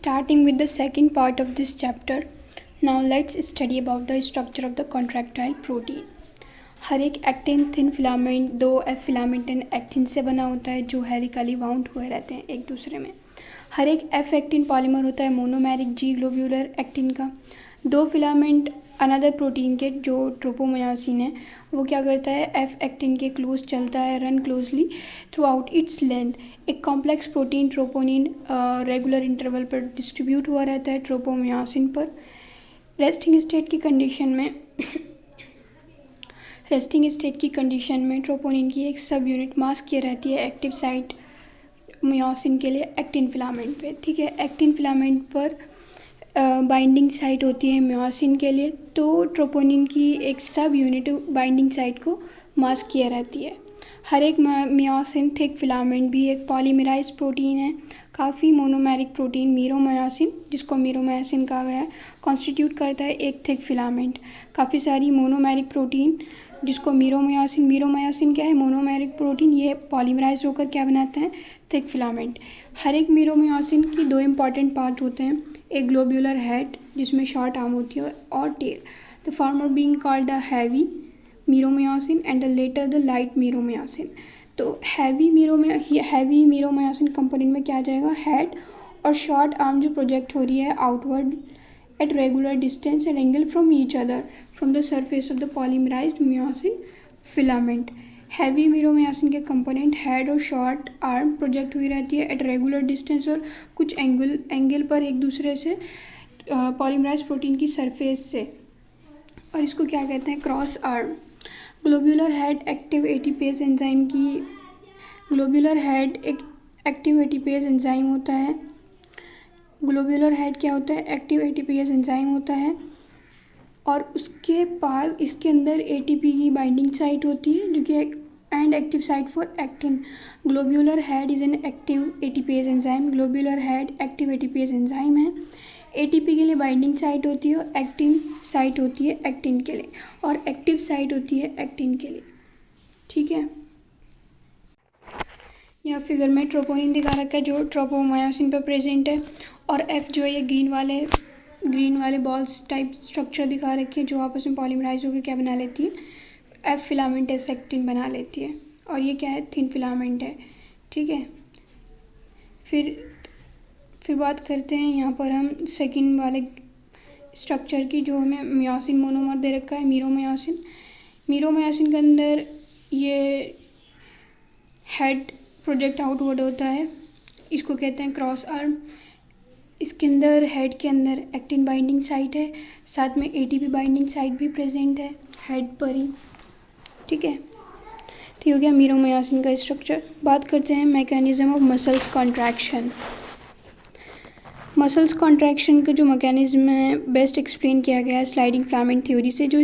Starting with the second part of this chapter, now let's study about the structure of the contractile protein. हर एक actin thin filament दो F filament and actin से बना होता है जो helically bound हुए रहते हैं एक दूसरे में। हर एक एफ एक्टिन पॉलीमर होता है मोनोमेरिक जी ग्लोब्यूलर एक्टिन का। दो फिलामेंट अनदर प्रोटीन के जो ट्रोपोमायोसिन है वो क्या करता है, एफ एक्टिन के क्लोज चलता है, run closely throughout its length. एक complex protein troponin regular interval पर डिस्ट्रीब्यूट हुआ रहता है ट्रोपोमायोसिन पर। रेस्टिंग स्टेट की कंडीशन में ट्रोपोनिन की एक सब यूनिट मास्क किए रहती है एक्टिव साइट मायोसिन के लिए एक्टिन फिलामेंट पे। ठीक है, एक्टिन फिलामेंट पर बाइंडिंग साइट होती है मायोसिन के लिए, तो ट्रोपोनिन की एक सब यूनिट बाइंडिंग साइट को मास्क किए रहती है। हर एक मायोसिन थिक फिलामेंट भी एक पॉलीमराइज प्रोटीन है। काफ़ी मोनोमेरिक प्रोटीन मीरोमायोसिन, जिसको मीरोमायोसिन कहा गया है, कॉन्स्टिट्यूट करता है एक थिक फिलामेंट। काफ़ी सारी मोनोमेरिक प्रोटीन जिसको मीरोमायोसिन क्या है, मोनोमेरिक प्रोटीन, ये पॉलीमराइज होकर क्या बनाते हैं, थिक फिलामेंट। हर एक मीरोमायोसिन की दो इम्पॉर्टेंट पार्ट होते हैं, एक ग्लोब्यूलर हेड जिसमें शॉर्ट आर्म होती है और tail, the former being called the heavy meromyosin and the latter the light meromyosin. तो हैवी मीरोमायोसिन कंपोनेंट में क्या आ जाएगा, हेड और शॉर्ट आर्म जो प्रोजेक्ट हो रही है outward at regular distance and angle from each other from the surface of the polymerised myosin filament. Heavy meromyosin के कंपोनेंट हेड और शॉर्ट आर्म प्रोजेक्ट हुई रहती है एट रेगुलर डिस्टेंस और कुछ एंगल पर एक दूसरे से पॉलीमराइज प्रोटीन की सरफेस से, और इसको क्या कहते हैं, क्रॉस आर्म। ग्लोब्यूलर हेड एक एक्टिव एटीपेज एंजाइम होता है। ग्लोब्यूलर हेड क्या होता है, एक्टिव एटीपेज एंजाइम होता है, और उसके पास इसके अंदर एटीपी की बाइंडिंग साइट होती है जो कि and active site for actin. Globular head is an active ATPase enzyme. Globular head active ATPase enzyme है। एटीपी के लिए बाइंडिंग साइट होती है और एक्टिन साइट होती है एक्टिन के लिए, और एक्टिव साइट होती है एक्टिन के लिए। ठीक है, यहाँ फिगर में ट्रोपोनिन दिखा रखा है जो ट्रोपोमायोसिन पर प्रेजेंट है, और एफ जो है ये ग्रीन वाले बॉल्स टाइप स्ट्रक्चर दिखा रखी है जो आपस में पॉलीमराइज होकर क्या बना लेती है, एफ फिलामेंट एक्टिन बना लेती है, और ये क्या है, थिन फिलामेंट है। ठीक है, फिर बात करते हैं यहाँ पर हम सेकंड वाले स्ट्रक्चर की, जो हमें मायोसिन मोनोमर दे रखा है मीरोमायोसिन के अंदर ये हेड प्रोजेक्ट आउटवर्ड होता है, इसको कहते हैं क्रॉस आर्म। इसके अंदर हेड के अंदर एक्टिन बाइंडिंग साइट है, साथ में एटीपी बाइंडिंग साइट भी प्रेजेंट है हेड पर ही। ठीक है, तो हो गया मीरोमायोसिन का स्ट्रक्चर। बात करते हैं mechanism of muscles contraction. Muscles contraction का जो मैकेनिज्म है बेस्ट एक्सप्लेन किया गया है स्लाइडिंग फिलामेंट थ्योरी से, जो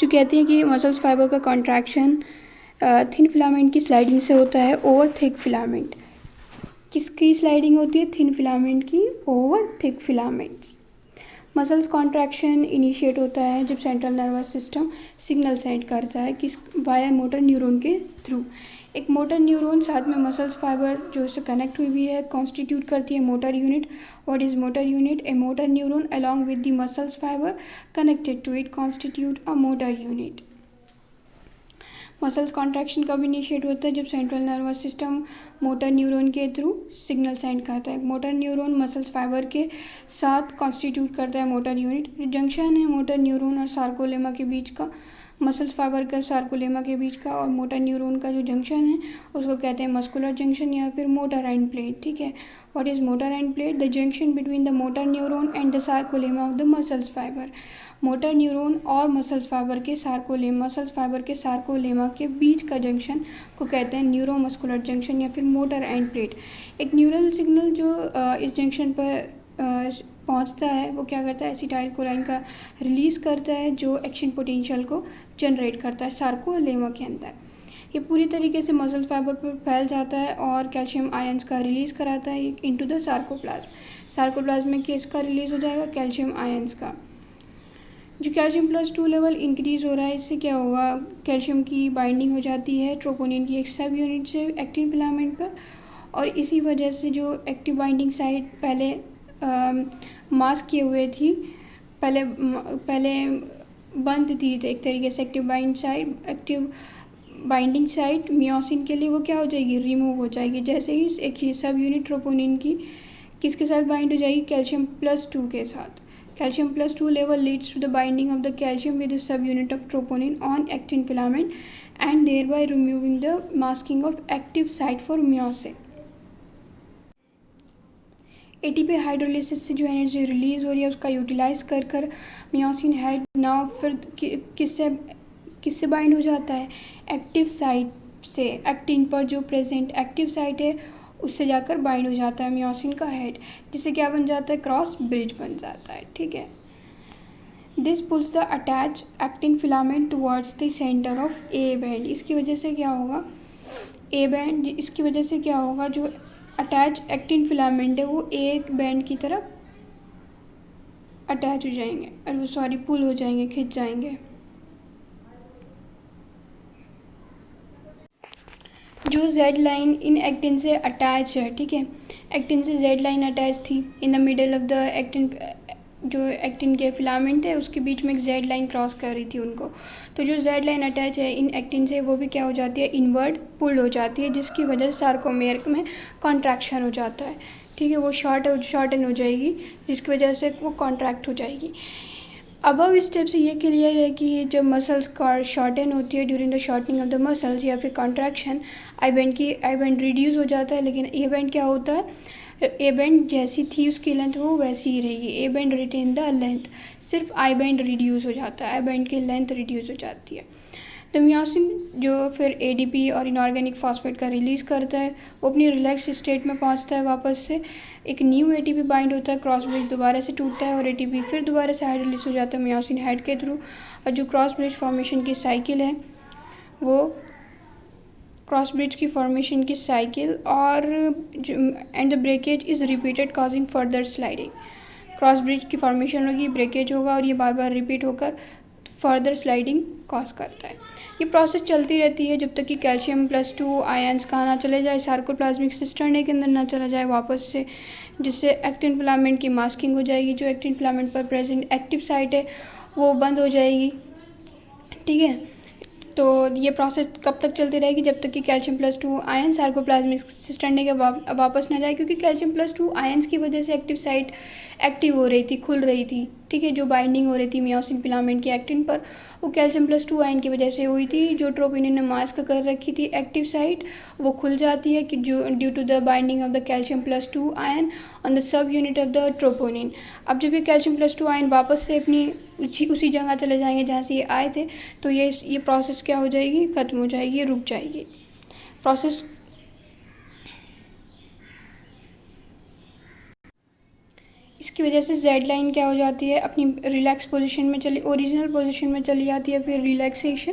कहते हैं कि मसल्स फाइबर का कॉन्ट्रैक्शन थिन फिलामेंट की स्लाइडिंग से होता है ओवर थिक फिलामेंट। किसकी स्लाइडिंग होती है, थिन फिलामेंट की over thick filaments. Muscles contraction initiate होता है जब central nervous system signal send करता है किस वाया मोटर न्यूरॉन के थ्रू। एक मोटर न्यूरॉन साथ में मसल्स फाइबर जो इससे कनेक्ट हुई भी है कॉन्स्टिट्यूट करती है motor unit. What is motor unit, a motor neuron along with the muscles fibre connected to it constitute a motor unit. Muscles contraction कब इनिशिएट होता है, जब central nervous system motor neuron के थ्रू सिग्नल सेंड करता है। Motor neuron muscles fibre के साथ constitute करता है मोटर यूनिट। जो जंक्शन है मोटर न्यूरॉन और सार्कोलेमा के बीच का, मसल्स फाइबर का सार्कोलेमा के बीच का और मोटर न्यूरॉन का जो जंक्शन है उसको कहते हैं मस्कुलर जंक्शन या फिर मोटर एंड प्लेट। ठीक है, what is motor end plate, the junction between the motor neuron and the sarcolemma of the muscles fibre. Motor neuron और मसल्स फाइबर के सार्कोलेमा के बीच का जंक्शन को कहते हैं न्यूरोमस्कुलर जंक्शन या फिर मोटर एंड प्लेट। एक न्यूरल सिग्नल जो इस जंक्शन पर पहुंचता है वो क्या करता है, एसिटाइल कोलाइन का रिलीज़ करता है जो एक्शन पोटेंशियल को जनरेट करता है सार्कोलेमा के अंदर। ये पूरी तरीके से मसल फाइबर पर फैल जाता है और कैल्शियम आयंस का रिलीज़ कराता है इनटू द सार्कोप्लाज्म में किसका रिलीज़ हो जाएगा, कैल्शियम आयंस का। जो कैल्शियम +2 लेवल इंक्रीज़ हो रहा है, इससे क्या होगा, कैल्शियम की बाइंडिंग हो जाती है ट्रोपोनिन की एक सब यूनिट से एक्टिन फिलामेंट पर, और इसी वजह से जो एक्टिव बाइंडिंग साइट पहले मास्क किए हुए थी, पहले बंद थी एक तरीके से एक्टिव बाइंडिंग साइट मियोसिन के लिए, वो क्या हो जाएगी, रिमूव हो जाएगी। जैसे ही एक ही सब यूनिट ट्रोपोनिन की किसके साथ बाइंड हो जाएगी, कैल्शियम+2 के साथ। Calcium+2 level leads to the binding of the calcium with the subunit of troponin on actin filament and thereby removing the masking of active site for myosin। ATP hydrolysis से जो energy release हो रही है उसका utilise कर Miocene head now फिर किससे bind हो जाता है, एक्टिव साइट से। एक्टिन पर जो प्रेजेंट एक्टिव साइट है उससे जाकर बाइंड हो जाता है मियोसिन का हेड, जिससे क्या बन जाता है, क्रॉस ब्रिज बन जाता है। ठीक है, this pulls the attach actin filament towards the centre of A band. इसकी वजह से क्या होगा, इसकी वजह से क्या होगा, जो अटैच एक्टिन फिलामेंट है वो ए बैंड की तरफ अटैच हो जाएंगे, और वो सॉरी पुल हो जाएंगे, खिंच जाएंगे। जो जेड लाइन इन एक्टिन से अटैच है, ठीक है, एक्टिन से जेड लाइन अटैच थी in the middle of the actin, जो एक्टिन के फिलामेंट है उसके बीच में एक जेड लाइन क्रॉस कर रही थी उनको। तो जो जेड लाइन अटैच है इन एक्टिन से वो भी क्या हो जाती है, इनवर्ड पुल हो जाती है, जिसकी वजह से सार्कोमेयर में कॉन्ट्रैक्शन हो जाता है। ठीक है, वो शॉर्टन हो जाएगी, जिसकी वजह से वो कॉन्ट्रैक्ट हो जाएगी। अबव स्टेप से ये क्लियर है कि जब मसल्स शॉर्टन होती है during the shortening of the muscles या फिर कॉन्ट्रैक्शन, आई बैंड रिड्यूस हो जाता है, लेकिन ए बैंड क्या होता है, ए बैंड जैसी थी उसकी लेंथ वो वैसी ही रहेगी, A band retain the length, सिर्फ आई बैंड रिड्यूस हो जाता है, आई बैंड की लेंथ रिड्यूस हो जाती है। तो मियोसिन जो फिर एडीपी और इनऑर्गेनिक फॉस्फेट का रिलीज़ करता है, वो अपनी रिलैक्स स्टेट में पहुंचता है, वापस से एक न्यू एटीपी बाइंड होता है, क्रॉस ब्रिज दोबारा से टूटता है और एटीपी फिर दोबारा से हाइड्रोलिसिस हो जाता है मियोसिन हेड के थ्रू। और जो क्रॉस ब्रिज फॉर्मेशन की साइकिल है वो क्रॉस ब्रिज की फॉर्मेशन की साइकिल और and the breakage is repeated causing further sliding. Cross bridge की फॉर्मेशन होगी, ब्रेकेज होगा और ये बार बार रिपीट होकर फर्दर स्लाइडिंग कॉज करता है। ये प्रोसेस चलती रहती है जब तक कि Ca+2 आयन्स कहाँ ना चले जाए, सार्कोप्लाज्मिक सिस्टर्ने के अंदर ना चला जाए वापस से, जिससे एक्टिन फिलामेंट की मास्किंग हो जाएगी। जो एक्टिन फिलामेंट पर प्रेजेंट एक्टिव साइट है वो बंद हो जाएगी। ठीक है, तो ये प्रोसेस कब तक चलती रहेगी, जब तक कि Ca+2 आयन सार्कोप्लाज्मिक सिस्टर्ने के वापस ना जाए, क्योंकि Ca+2 आयन्स की वजह से एक्टिव साइट एक्टिव हो रही थी, खुल रही थी। ठीक है, जो बाइंडिंग हो रही थी मियोसिन फिलामेंट की एक्टिन पर, वो Ca+2 आयन की वजह से हुई थी। जो ट्रोपोनिन ने मास्क कर रखी थी एक्टिव साइट, वो खुल जाती है कि जो due to the binding of the Ca+2 ion on the subunit of the troponin. अब जब ये Ca+2 आयन वापस से अपनी उसी जगह चले जाएंगे जहाँ से ये आए थे, तो ये प्रोसेस क्या हो जाएगी, ख़त्म हो जाएगी, रुक जाएगी प्रोसेस। इसकी वजह से जेड लाइन क्या हो जाती है, अपनी रिलैक्स पोजीशन में ओरिजिनल पोजीशन में चली जाती है। फिर रिलैक्सेशन,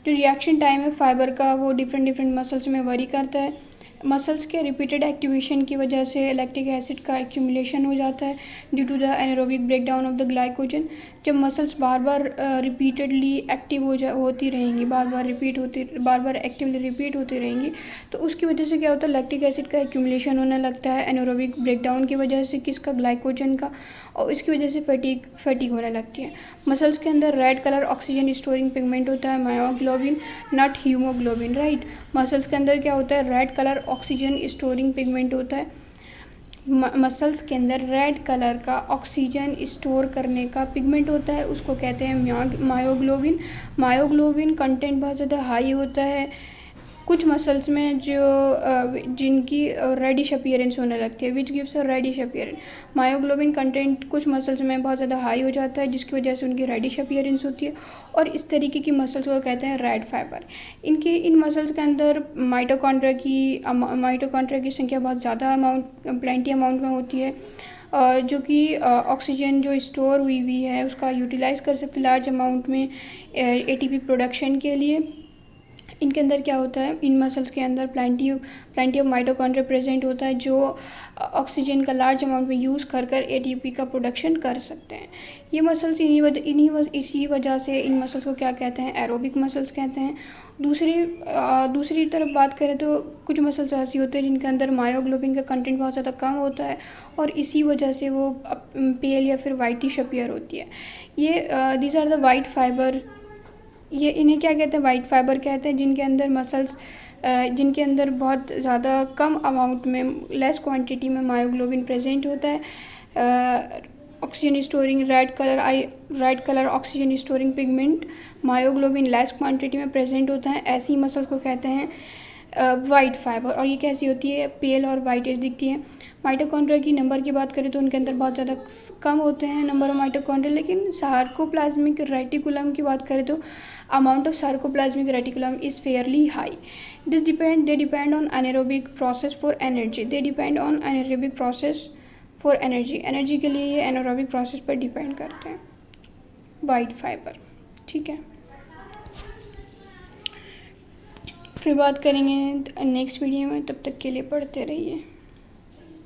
जो रिएक्शन टाइम है फाइबर का, वो डिफरेंट मसल्स में वरी करता है। मसल्स के रिपीटेड एक्टिवेशन की वजह से लैक्टिक एसिड का एक्यूमुलेशन हो जाता है due to the anaerobic breakdown of the glycogen. जब मसल्स बार बार रिपीटेडली एक्टिव होती रहेंगी, बार बार एक्टिवली रिपीट होती रहेंगी, तो उसकी वजह से क्या होता है, लैक्टिक एसिड का एक्यूमुलेशन होने लगता है एनारोबिक ब्रेकडाउन की वजह से, किसका, ग्लाइकोजन का, और इसकी वजह से फटीग होने लगती है। मसल्स के अंदर red colour oxygen storing pigment होता है, myoglobin not haemoglobin, right. Muscles के अंदर क्या होता है, red colour oxygen storing pigment होता है। मसल्स के अंदर रेड कलर का ऑक्सीजन स्टोर करने का पिगमेंट होता है, उसको कहते हैं मायोग्लोबिन। मायोग्लोबिन कंटेंट बहुत ज़्यादा हाई होता है कुछ मसल्स में जिनकी रेडिश अपीयरेंस होने लगती है, which gives a reddish appearance. Myoglobin content कुछ मसल्स में बहुत ज़्यादा हाई हो जाता है, जिसकी वजह से उनकी रेडिश अपीयरेंस होती है, और इस तरीके की मसल्स को कहते हैं रेड फाइबर। इन मसल्स के अंदर माइटोकॉन्ड्रिया की संख्या बहुत ज़्यादा प्लेंटी अमाउंट में होती है, जो कि ऑक्सीजन जो स्टोर हुई है उसका यूटिलाइज़ कर सकते लार्ज अमाउंट में एटीपी प्रोडक्शन के लिए। इनके अंदर क्या होता है, इन मसल्स के अंदर प्लेंटी ऑफ माइटोकॉन्ड्रिया प्रेजेंट होता है, जो ऑक्सीजन का लार्ज अमाउंट में यूज़ कर एटीपी का प्रोडक्शन कर सकते हैं। ये मसल्स इसी वजह से इन मसल्स को क्या कहते हैं, एरोबिक मसल्स कहते हैं। दूसरी तरफ बात करें तो कुछ मसल्स ऐसी होते हैं जिनके अंदर मायोग्लोबिन का कंटेंट बहुत ज़्यादा कम होता है और इसी वजह से वो पेल या फिर वाइटिश अपीयर होती है। ये these are the white fibre, ये इन्हें क्या कहते हैं, वाइट फाइबर कहते हैं, जिनके अंदर मसल्स जिनके अंदर बहुत ज़्यादा कम अमाउंट में, लेस क्वांटिटी में मायोग्लोबिन प्रेजेंट होता है। Oxygen storing red colour oxygen storing pigment myoglobin less quantity में प्रेजेंट होता है, ऐसी मसल को कहते हैं वाइट फाइबर। और ये कैसी होती है, पेल और वाइटिश दिखती है। माइटोकॉन्ड्रिया की नंबर की बात करें तो उनके अंदर बहुत ज़्यादा कम होते हैं नंबर ऑफ माइटोकॉन्ड्रिया, लेकिन सार्कोप्लाज्मिक रेटिकुलम की बात करें तो amount of sarcoplasmic reticulum is fairly high. They depend on anaerobic process for energy, for energy के लिए ये एनारोबिक प्रोसेस पर डिपेंड करते हैं, वाइट फाइबर। ठीक है, फिर बात करेंगे नेक्स्ट वीडियो में, तब तक के लिए पढ़ते रहिए।